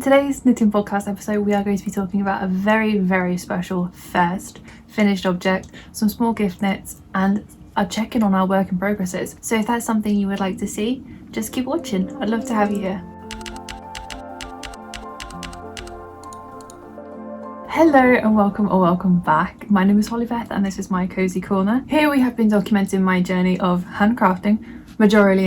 today's knitting podcast episode, we are going to be talking about a very, very special first finished object, some small gift knits, and a check-in on our work in progresses. So if that's something you would like to see, just keep watching. I'd love to have you here. Hello and welcome or welcome back. My name is Holly-Beth and this is my Cozy Corner. Here we have been documenting my journey of handcrafting, majorly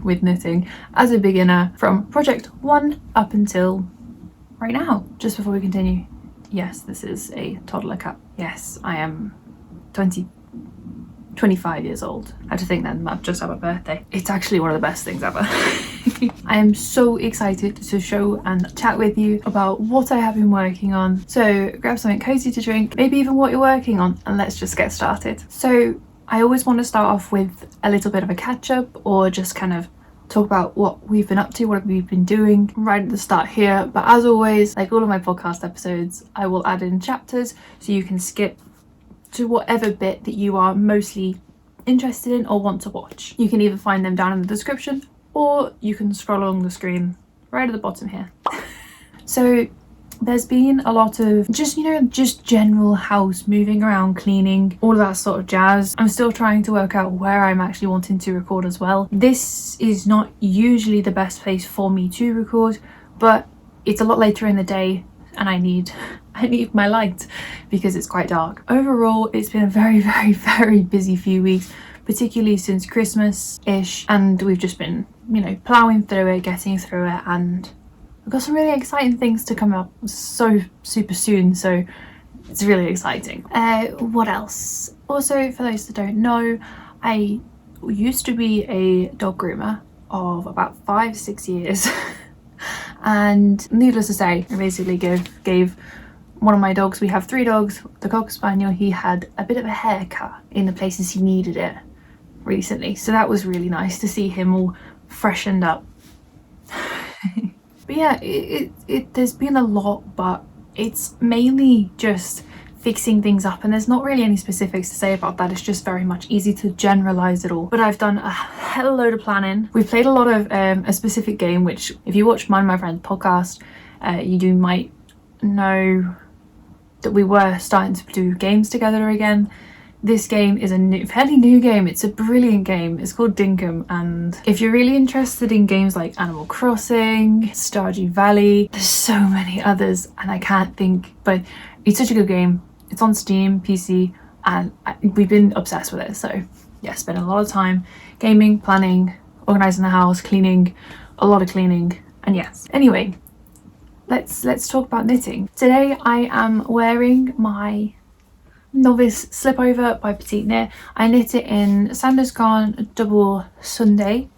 with knitting as a beginner from project 1 up until right now. Just before we continue, yes, this is a toddler cup. Yes, I am 25 years old. I had to think then, I've just had my birthday. It's actually one of the best things ever. I am so excited to show and chat with you about what I have been working on. So grab something cozy to drink, maybe even what you're working on, and let's just get started. So I always want to start off with a little bit of a catch up, or just kind of talk about what we've been up to, what we've been doing right at the start here. But as always, like all of my podcast episodes, I will add in chapters so you can skip to whatever bit that you are mostly interested in or want to watch. You can either find them down in the description, or you can scroll along the screen right at the bottom here. So there's been a lot of just general house moving around, cleaning, all of that sort of jazz. I'm still trying to work out where I'm actually wanting to record as well. This is not usually the best place for me to record, but it's a lot later in the day and I need my light because it's quite dark. Overall, it's been a very, very, very busy few weeks, particularly since Christmas-ish, and we've just been, ploughing through it, getting through it, and we've got some really exciting things to come up so super soon, so it's really exciting. What else? Also, for those that don't know, I used to be a dog groomer of about 5-6 years and needless to say, I basically gave one of my dogs, we have 3 dogs, the Cocker Spaniel, he had a bit of a haircut in the places he needed it recently, so that was really nice to see him all freshened up. But yeah, there's been a lot, but it's mainly just fixing things up, and there's not really any specifics to say about that. It's just very much easy to generalize it all. But I've done a hell load of planning. We've played a lot of a specific game, which if you watch my friend's podcast, you might know that we were starting to do games together again. This game is a fairly new game. It's a brilliant game. It's called Dinkum, and if you're really interested in games like Animal Crossing, Stardew Valley, there's so many others and I can't think, but it's such a good game. It's on Steam, PC, and we've been obsessed with it. So yeah, spending a lot of time gaming, planning, organising the house, cleaning, a lot of cleaning, and yes. Anyway, let's talk about knitting. Today I am wearing my novice slipover by Petite Knit. I knit it in Sanders Garn Double Sunday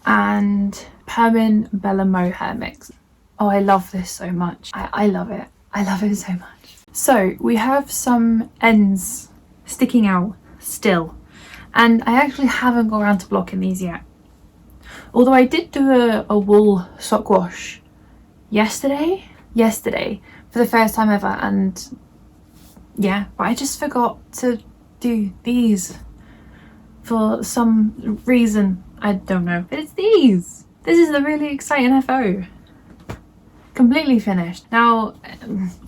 and Permin Bella Mohair mix. Oh, I love this so much. I love it. I love it so much. So we have some ends sticking out still, and I actually haven't got around to blocking these yet. Although I did do a wool sock wash yesterday for the first time ever, and yeah, but I just forgot to do these for some reason. I don't know, but it's these. This is a really exciting FO. Completely finished. Now,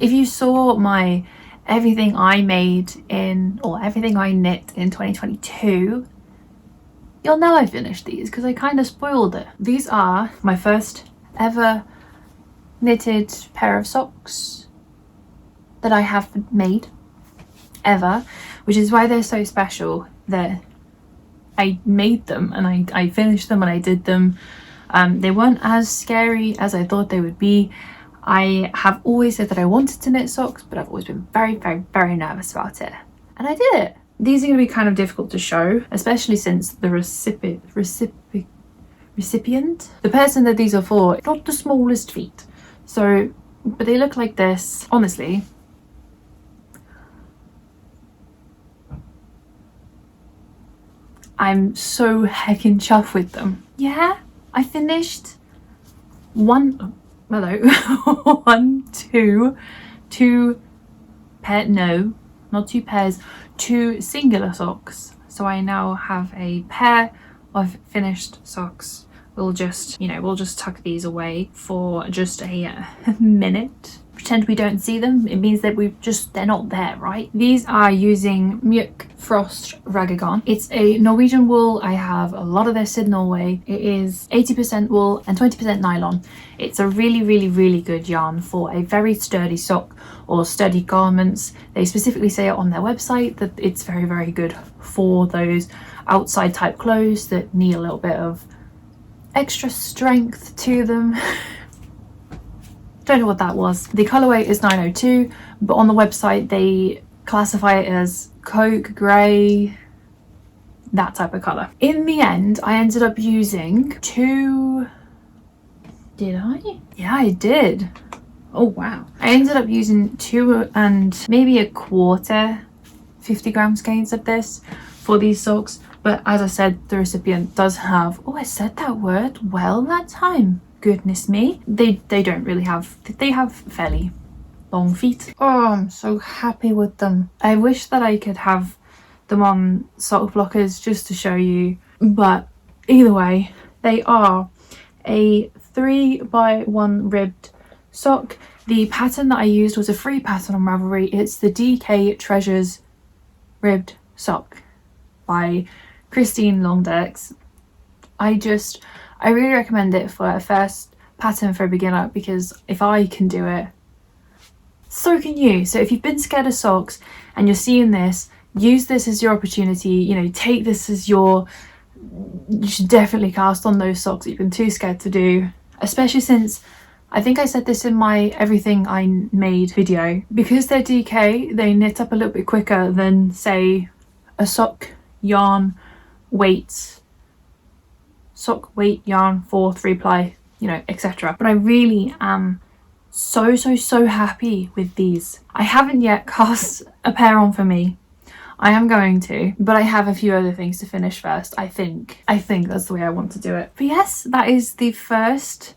if you saw my everything I knit in 2022, you'll know I finished these because I kind of spoiled it. These are my first ever knitted pair of socks that I have made ever, which is why they're so special. That I made them and I finished them and I did them. They weren't as scary as I thought they would be. I have always said that I wanted to knit socks, but I've always been very, very, very nervous about it, and I did it. These are going to be kind of difficult to show, especially since the recipient, the person that these are for, not the smallest feet. So, but they look like this. Honestly, I'm so heckin' chuffed with them. Yeah, I finished two singular socks. So I now have a pair of finished socks we'll just, you know, we'll just tuck these away for just a minute. Pretend we don't see them. It means that they're not there, right? These are using Mjuk Frost Ragagon. It's a Norwegian wool. I have a lot of this in Norway. It is 80% wool and 20% nylon. It's a really good yarn for a very sturdy sock or sturdy garments. They specifically say it on their website that it's very good for those outside type clothes that need a little bit of extra strength to them. Don't know what that was. The colorway is 902, but on the website they classify it as coke, grey, that type of color. In the end, I ended up using two... Did I? Yeah, I did. Oh wow. I ended up using 2 and maybe a quarter 50-gram skeins of this for these socks. But as I said, the recipient does have... Oh, I said that word well that time. Goodness me. They don't really have... They have fairly long feet. Oh, I'm so happy with them. I wish that I could have them on sock blockers just to show you. But either way, they are a 3x1 ribbed sock. The pattern that I used was a free pattern on Ravelry. It's the DK Treasures ribbed sock by Christine Longdex. I really recommend it for a first pattern for a beginner, because if I can do it, so can you. So if you've been scared of socks and you're seeing this, use this as your opportunity. You know, take this as your... You should definitely cast on those socks that you've been too scared to do, especially since I think I said this in my everything I made video. Because they're DK, they knit up a little bit quicker than, say, a sock yarn weight, sock weight yarn for 3-ply, you know, etc. But I really am so happy with these. I haven't yet cast a pair on for me. I am going to, but I have a few other things to finish first. I think that's the way I want to do it. But yes, that is the first,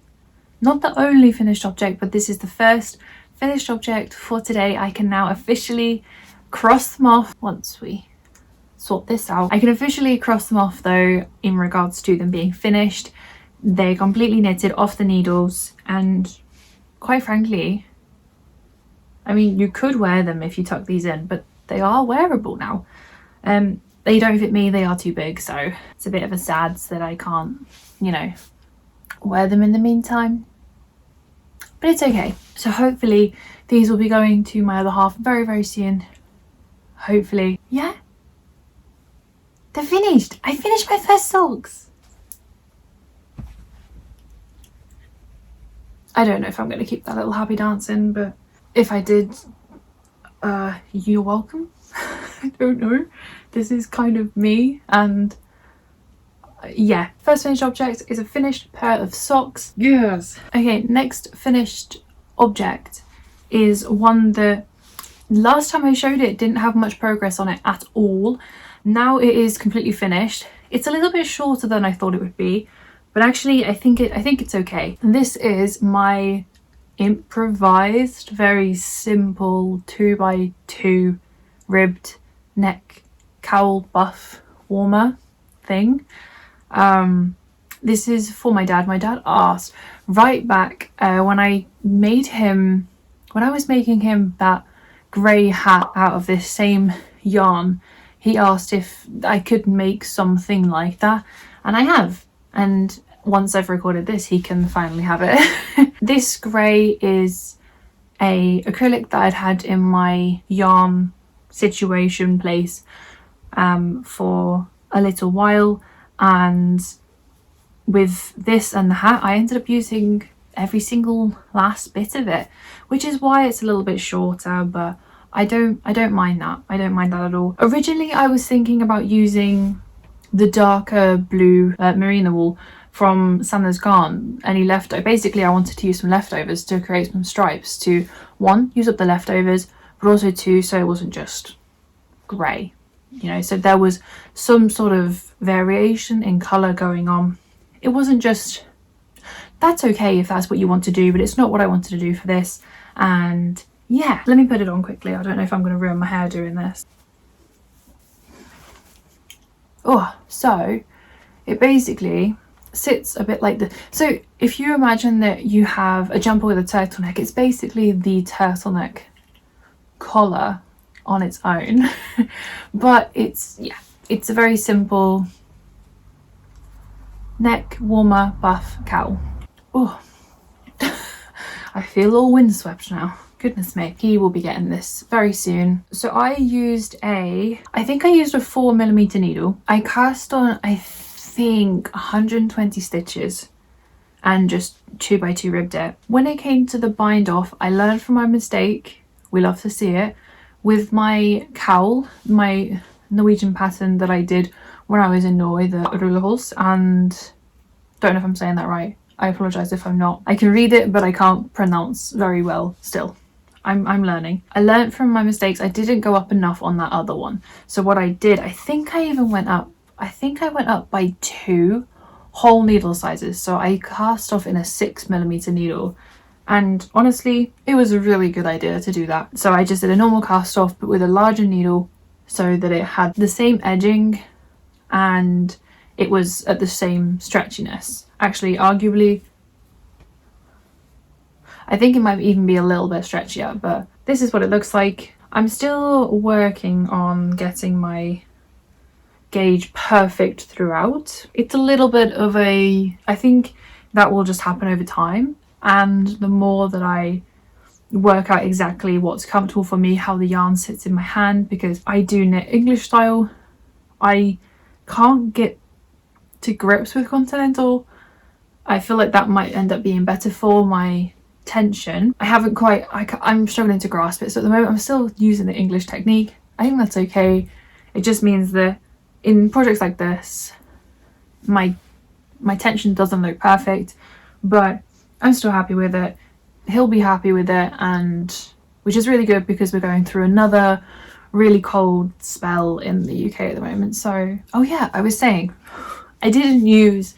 not the only finished object, but this is the first finished object for today. I can now officially cross them off once we sort this out. I can officially cross them off though in regards to them being finished. They're completely knitted off the needles, and quite frankly, I mean, you could wear them if you tuck these in, but they are wearable now. They don't fit me, they are too big, so it's a bit of a sads that I can't, you know, wear them in the meantime. But it's okay. So hopefully these will be going to my other half very soon. Hopefully. Yeah. They're finished. I finished my first socks. I don't know if I'm going to keep that little happy dance in, but if I did, you're welcome. I don't know. This is kind of me, and yeah, first finished object is a finished pair of socks. Yes. Okay, next finished object is one that last time I showed it didn't have much progress on it at all. Now it is completely finished. It's a little bit shorter than I thought it would be, but actually I think it's okay. And this is my improvised, very simple 2x2 ribbed neck cowl buff warmer thing. This is for my dad. My dad asked right back when I was making him that grey hat out of this same yarn. He asked if I could make something like that, and I have. And once I've recorded this, he can finally have it. This grey is a acrylic that I'd had in my yarn situation place for a little while, and with this and the hat I ended up using every single last bit of it, which is why it's a little bit shorter, but I don't mind that. I don't mind that at all. Originally I was thinking about using the darker blue merino wool from Santa's Garn, any leftover. Basically I wanted to use some leftovers to create some stripes to, one, use up the leftovers, but also two, so it wasn't just grey, you know, so there was some sort of variation in colour going on. It wasn't just... That's okay if that's what you want to do, but it's not what I wanted to do for this. And yeah, let me put it on quickly. I don't know if I'm going to ruin my hair doing this. Oh, so it basically sits a bit like this. So if you imagine that you have a jumper with a turtleneck, it's basically the turtleneck collar on its own. But it's, yeah, it's a very simple neck warmer buff cowl. Oh, I feel all windswept now. Goodness me. He will be getting this very soon. So I think I used a 4mm needle. I cast on, I think, 120 stitches and just 2x2 ribbed it. When it came to the bind off, I learned from my mistake. We love to see it. With my cowl, my Norwegian pattern that I did when I was in Norway, the Rullehals, and don't know if I'm saying that right. I apologise if I'm not. I can read it, but I can't pronounce very well still. I'm learning. I learned from my mistakes. I didn't go up enough on that other one. So what I did, I think I went up by 2 whole needle sizes. So I cast off in a 6mm needle. And honestly, it was a really good idea to do that. So I just did a normal cast off, but with a larger needle so that it had the same edging and it was at the same stretchiness. Actually, arguably, I think it might even be a little bit stretchier, but this is what it looks like. I'm still working on getting my gauge perfect throughout. It's a little bit of I think that will just happen over time. And the more that I work out exactly what's comfortable for me, how the yarn sits in my hand, because I do knit English style, I can't get to grips with continental. I feel like that might end up being better for my tension. I'm struggling to grasp it, so at the moment I'm still using the English technique. I think that's okay. It just means that in projects like this, my tension doesn't look perfect, but I'm still happy with it. He'll be happy with it, and which is really good because we're going through another really cold spell in the UK at the moment. So, oh yeah, I was saying, I didn't use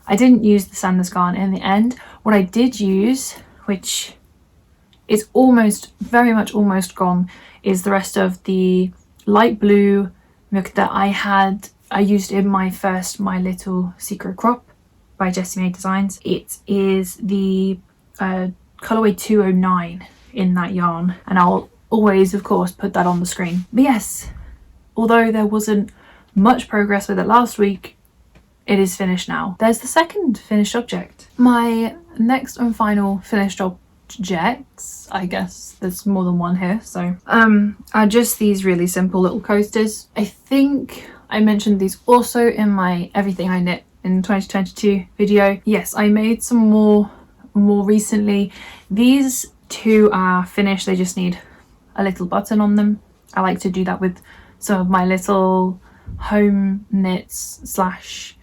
the Sandnes yarn in the end. What I did use, which is very much almost gone, is the rest of the light blue muk that I used in my first My Little Secret Crop by Jessie May Designs. It is the colorway 209 in that yarn, and I'll always, of course, put that on the screen. But yes, although there wasn't much progress with it last week, it is finished now. There's the second finished object. My next and final finished objects, I guess there's more than one here, so are just these really simple little coasters. I think I mentioned these also in my Everything I Knit in 2022 video. Yes, I made some more recently. These 2 are finished, they just need a little button on them. I like to do that with some of my little home knits slash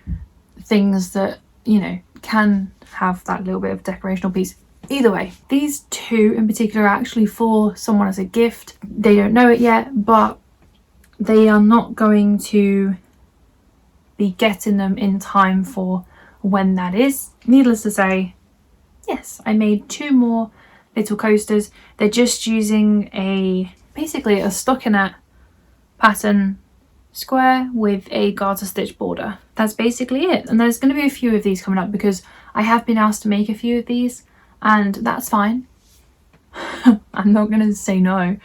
things that, you know, can have that little bit of decorational piece. Either way, these 2 in particular are actually for someone as a gift. They don't know it yet, but they are not going to be getting them in time for when that is. Needless to say, yes, I made 2 more little coasters. They're just using basically a stockinette pattern square with a garter stitch border. That's basically it. And there's going to be a few of these coming up because I have been asked to make a few of these, and that's fine. I'm not going to say no.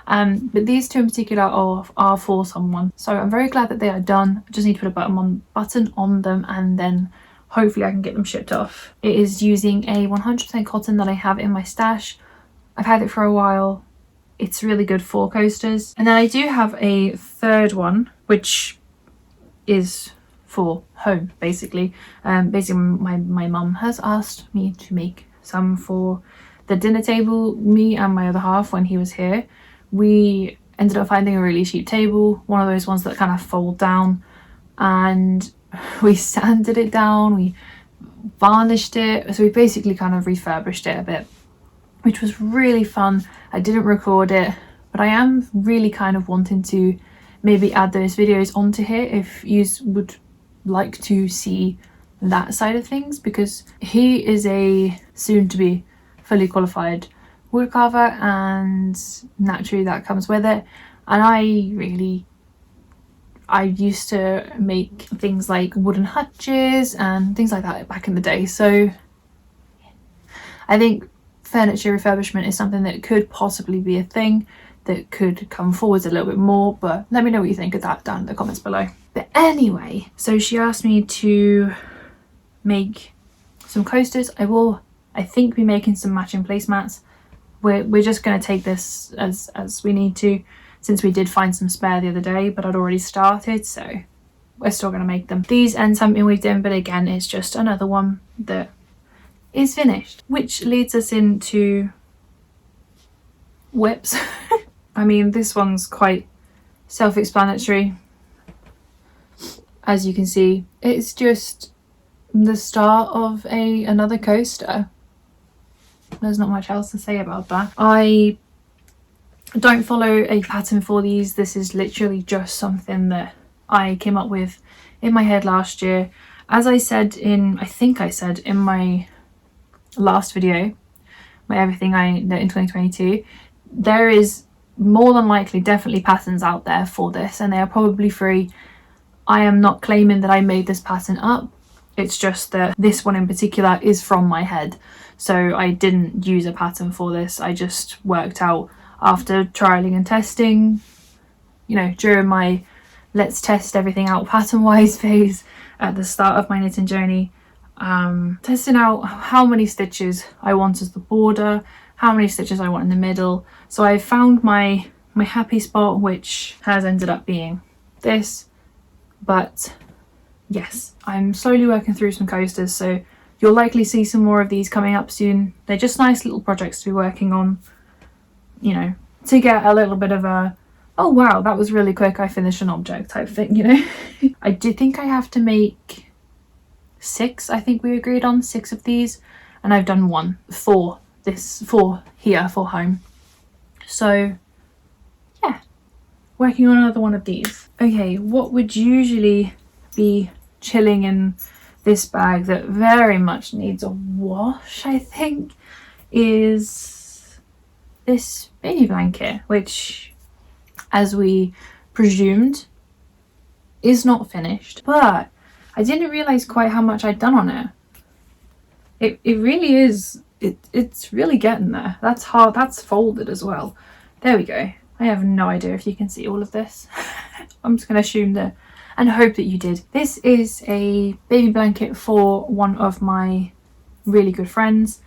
But these 2 in particular are for someone. So I'm very glad that they are done. I just need to put a button on them, and then hopefully I can get them shipped off. It is using a 100% cotton that I have in my stash. I've had it for a while. It's really good for coasters. And then I do have a third one, which is for home, basically. Basically, my mum has asked me to make some for the dinner table. Me and my other half, when he was here, we ended up finding a really cheap table, one of those ones that kind of fold down, and we sanded it down, we varnished it, so we basically kind of refurbished it a bit, which was really fun. I didn't record it, but I am really kind of wanting to maybe add those videos onto here if you would like to see that side of things, because he is a soon to be fully qualified woodcarver, and naturally that comes with it, and I I used to make things like wooden hutches and things like that back in the day. So I think furniture refurbishment is something that could possibly be a thing that could come forwards a little bit more, but let me know what you think of that down in the comments below. But anyway, so she asked me to make some coasters. I think be making some matching placemats. We're just going to take this as we need to, since we did find some spare the other day, but I'd already started, so we're still going to make them. These end something we've done, but again, it's just another one that is finished, which leads us into WIPS. I mean, this one's quite self-explanatory. As you can see, it's just the start of another coaster. There's not much else to say about that. I don't follow a pattern for these. This is literally just something that I came up with in my head last year. As I said I think I said in my last video, my everything I know in 2022, there is more than likely definitely patterns out there for this, and they are probably free. I am not claiming that I made this pattern up. It's just that this one in particular is from my head. So I didn't use a pattern for this. I just worked out after trialing and testing, you know, during my let's test everything out pattern wise phase at the start of my knitting journey, testing out how many stitches I want as the border, how many stitches I want in the middle. So I found my happy spot, which has ended up being this. But yes, I'm slowly working through some coasters, so you'll likely see some more of these coming up soon. They're just nice little projects to be working on, you know, to get a little bit of a, oh wow, that was really quick, I finished an object type thing, you know. I did think I have to make 6, I think we agreed on 6 of these, and I've done 1 for here for home. So yeah, working on another one of these. Okay, what would usually be chilling in this bag that very much needs a wash, I think, is this baby blanket, which, as we presumed, is not finished, but I didn't realize quite how much I'd done on it. It really is, it's really getting there. That's hard, that's folded as well. There we go. I have no idea if you can see all of this. I'm just going to assume that and hope that you did. This is a baby blanket for one of my really good friends.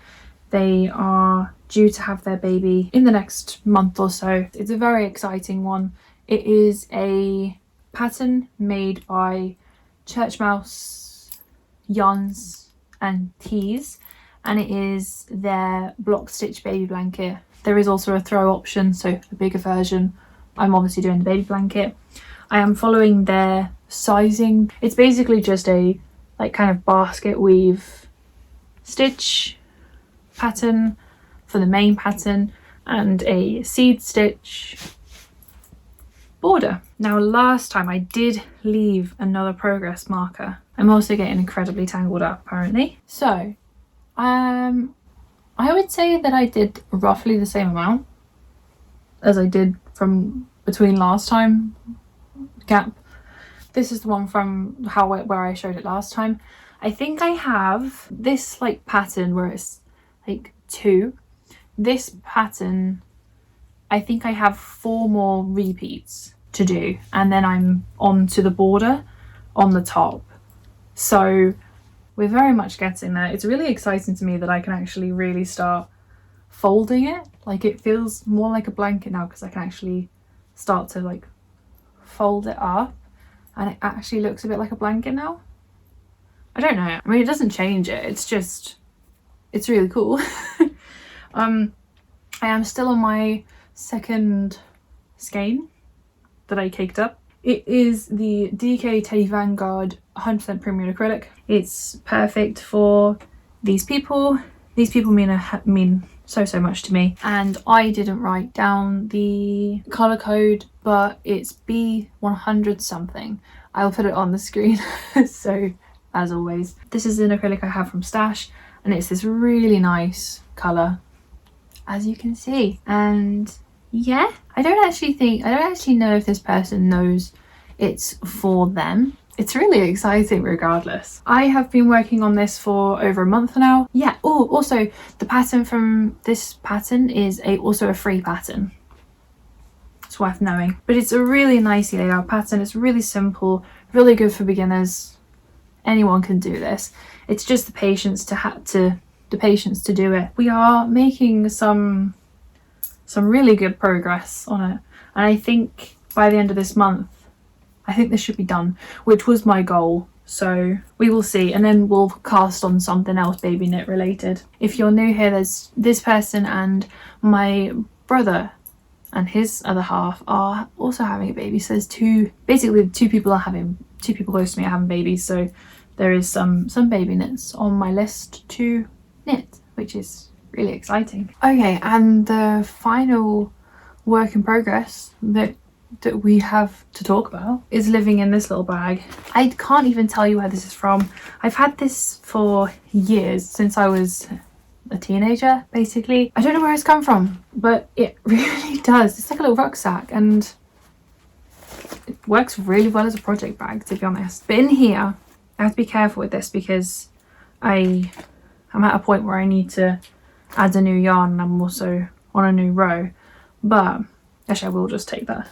They are due to have their baby in the next month or so. It's a very exciting one. It is a pattern made by Church Mouse Yarns and Tees, and it is their block stitch baby blanket. There is also a throw option, so a bigger version. I'm obviously doing the baby blanket. I am following their sizing. It's basically just a like kind of basket weave stitch pattern for the main pattern and a seed stitch border. Now last time I did leave another progress marker. I'm also getting incredibly tangled up apparently. So I would say that I did roughly the same amount as I did from between last time gap. This is the one from where I showed it last time. I think I have this like pattern where it's like 2. This pattern, I think I have 4 more repeats to do, and then I'm on to the border on the top. So we're very much getting there. It's really exciting to me that I can actually really start folding it. Like it feels more like a blanket now because I can actually start to like fold it up, and it actually looks a bit like a blanket now. I don't know. I mean, it doesn't change it. It's just, it's really cool. I am still on my second skein that I caked up. It is the DK Teddy Vanguard 100% premium acrylic. It's perfect for these people. These people mean so much to me. And I didn't write down the color code, but it's B100 something. I'll put it on the screen. So as always, this is an acrylic I have from Stash, and it's this really nice color, as you can see. And yeah, I don't actually know if this person knows it's for them. It's really exciting regardless. I have been working on this for over a month now. Yeah, oh, also the pattern from this pattern is also a free pattern. It's worth knowing. But it's a really nicely laid out pattern. It's really simple, really good for beginners. Anyone can do this. It's just the patience to do it. We are making some really good progress on it, and I think by the end of this month I think this should be done, which was my goal. So we will see, and then we'll cast on something else baby knit related. If you're new here, there's this person and my brother and his other half are also having a baby. So there's two people close to me are having babies. So there is some baby knits on my list to knit, which is really exciting. Okay, and the final work in progress that we have to talk about is living in this little bag. I can't even tell you where this is from. I've had this for years, since I was a teenager basically. I don't know where it's come from, but it really does. It's like a little rucksack and it works really well as a project bag, to be honest. But in here I have to be careful with this because I'm at a point where I need to add a new yarn and I'm also on a new row. But actually I will just take that.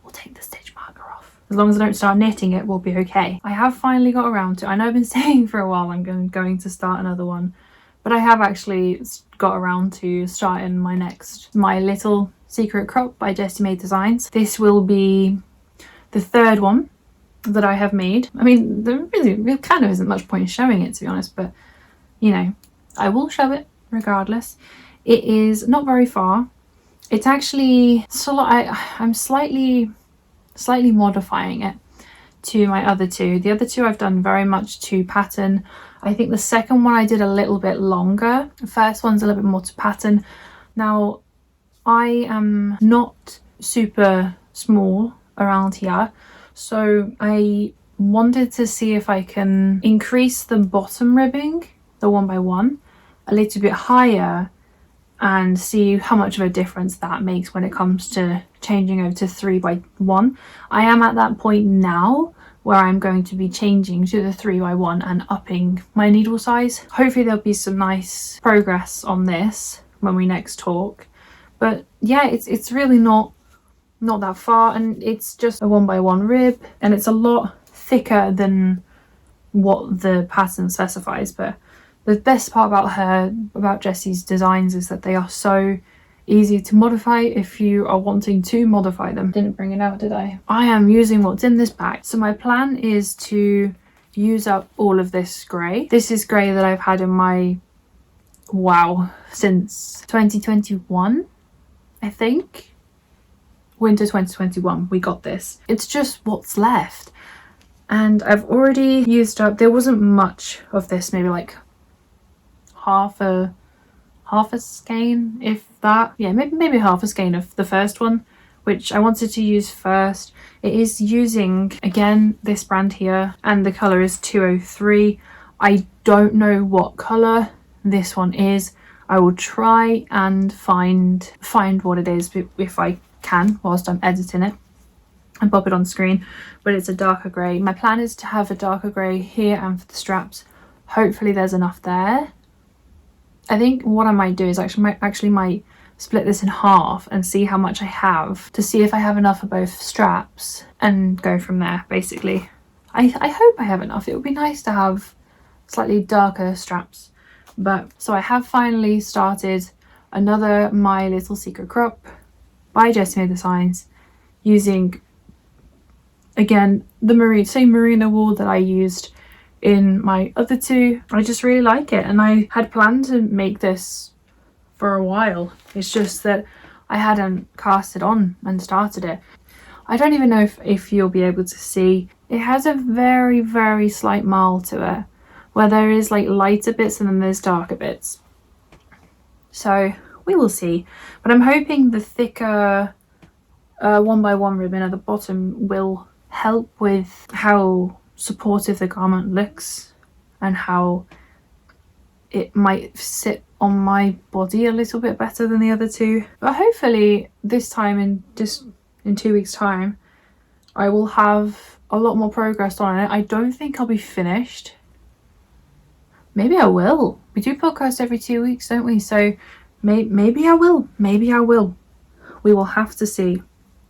We'll take the stitch marker off. As long as I don't start knitting it, we'll be okay. I have finally got around to, I know I've been saying for a while I'm going to start another one, but I have actually got around to starting my little secret crop by Jessie Made Designs. This will be the third one that I have made. I mean, there really kind of isn't much point in showing it, to be honest, but you know, I will show it regardless. It is not very far. It's actually I'm slightly modifying it to my other two. The other two I've done very much to pattern. I think the second one I did a little bit longer. The first one's a little bit more to pattern. Now, I am not super small around here, so I wanted to see if I can increase the bottom ribbing, the 1x1, a little bit higher and see how much of a difference that makes when it comes to changing over to 3x1. I am at that point now where I'm going to be changing to the 3x1 and upping my needle size. Hopefully there'll be some nice progress on this when we next talk. But yeah, it's really not that far, and it's just a 1x1 rib, and it's a lot thicker than what the pattern specifies. But the best part about Jessie's designs is that they are so easy to modify if you are wanting to modify them. Didn't bring it out, did I? I am using what's in this bag. So my plan is to use up all of this grey. This is grey that I've had in my since 2021, I think. Winter 2021 we got this. It's just what's left, and I've already used up, there wasn't much of this, maybe like half a skein, if that. Yeah, maybe half a skein of the first one, which I wanted to use first. It is using, again, this brand here, and the colour is 203. I don't know what colour this one is. I will try and find what it is if I can whilst I'm editing it and pop it on screen, but it's a darker grey. My plan is to have a darker grey here and for the straps. Hopefully there's enough there. I think what I might do is actually might split this in half and see how much I have, to see if I have enough for both straps and go from there, basically. I hope I have enough. It would be nice to have slightly darker straps. But so I have finally started another My Little Secret Crop by Jessie Made Designs, using, again, the same merino wool that I used in my other two. I just really like it, and I had planned to make this for a while. It's just that I hadn't cast it on and started it. I don't even know if you'll be able to see. It has a very, very slight marl to it, where there is like lighter bits and then there's darker bits. So we will see, but I'm hoping the thicker 1x1 ribbon at the bottom will help with how supportive the garment looks and how it might sit on my body a little bit better than the other two. But hopefully this time, in 2 weeks time, I will have a lot more progress on it. I don't think I'll be finished. Maybe I will. We do podcast every 2 weeks, don't we? So maybe I will. Maybe I will. We will have to see.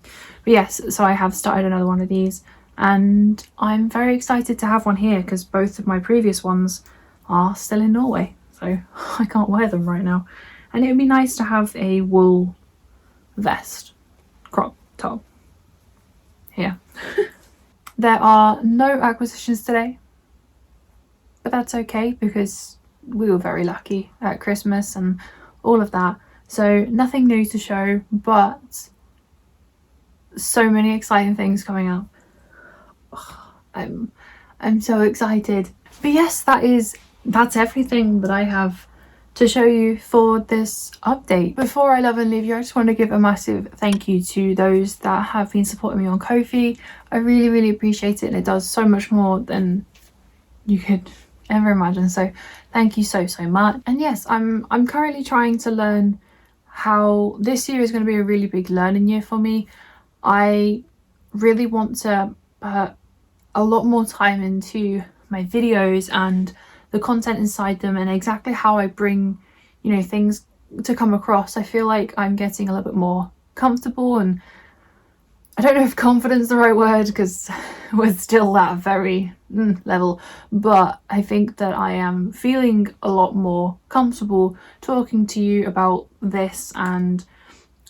But yes, so I have started another one of these, and I'm very excited to have one here because both of my previous ones are still in Norway, so I can't wear them right now. And it would be nice to have a wool vest crop top here. There are no acquisitions today, but that's okay because we were very lucky at Christmas and all of that. So nothing new to show, but so many exciting things coming up. I'm so excited. But yes, that's everything that I have to show you for this update. Before I love and leave you, I just want to give a massive thank you to those that have been supporting me on Ko-fi. I really appreciate it, and it does so much more than you could ever imagine. So thank you so much. And yes, I'm currently trying to learn how this year is going to be a really big learning year for me. I really want to put a lot more time into my videos and the content inside them, and exactly how I bring, you know, things to come across. I feel like I'm getting a little bit more comfortable, and I don't know if confidence is the right word because we're still at a very level, but I think that I am feeling a lot more comfortable talking to you about this. And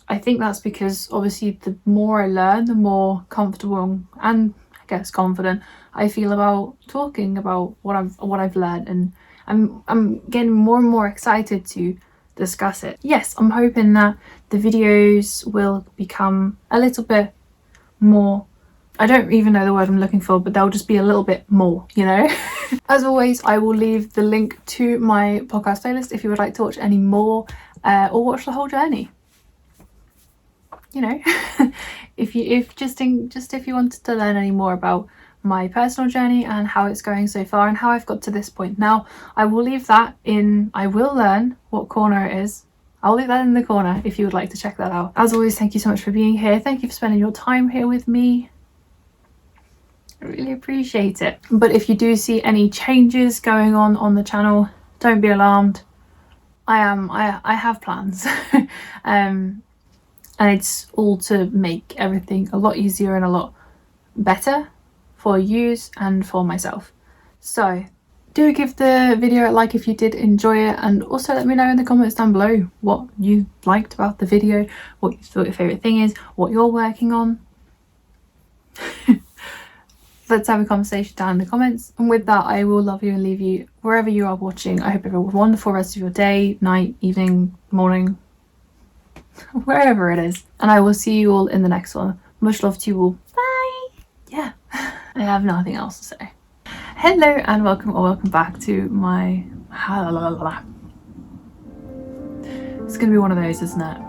I think that's because obviously the more I learn, the more comfortable and I guess confident I feel about talking about what I've learned, and I'm getting more and more excited to discuss it. Yes, I'm hoping that the videos will become a little bit more, I don't even know the word I'm looking for, but they'll just be a little bit more, you know. As always, I will leave the link to my podcast playlist if you would like to watch any more or watch the whole journey. You know, if you wanted to learn any more about my personal journey and how it's going so far and how I've got to this point now, I will leave that in, I will learn what corner it is. I'll leave that in the corner if you would like to check that out. As always, thank you so much for being here. Thank you for spending your time here with me. I really appreciate it. But if you do see any changes going on the channel, don't be alarmed. I have plans. And it's all to make everything a lot easier and a lot better for yous and for myself. So do give the video a like if you did enjoy it, and also let me know in the comments down below what you liked about the video, what you thought your favourite thing is, what you're working on. Let's have a conversation down in the comments. And with that, I will love you and leave you wherever you are watching. I hope you have a wonderful rest of your day, night, evening, morning, wherever it is. And I will see you all in the next one. Much love to you all. Bye. Yeah, I have nothing else to say. Hello and welcome back to my... It's gonna be one of those, isn't it?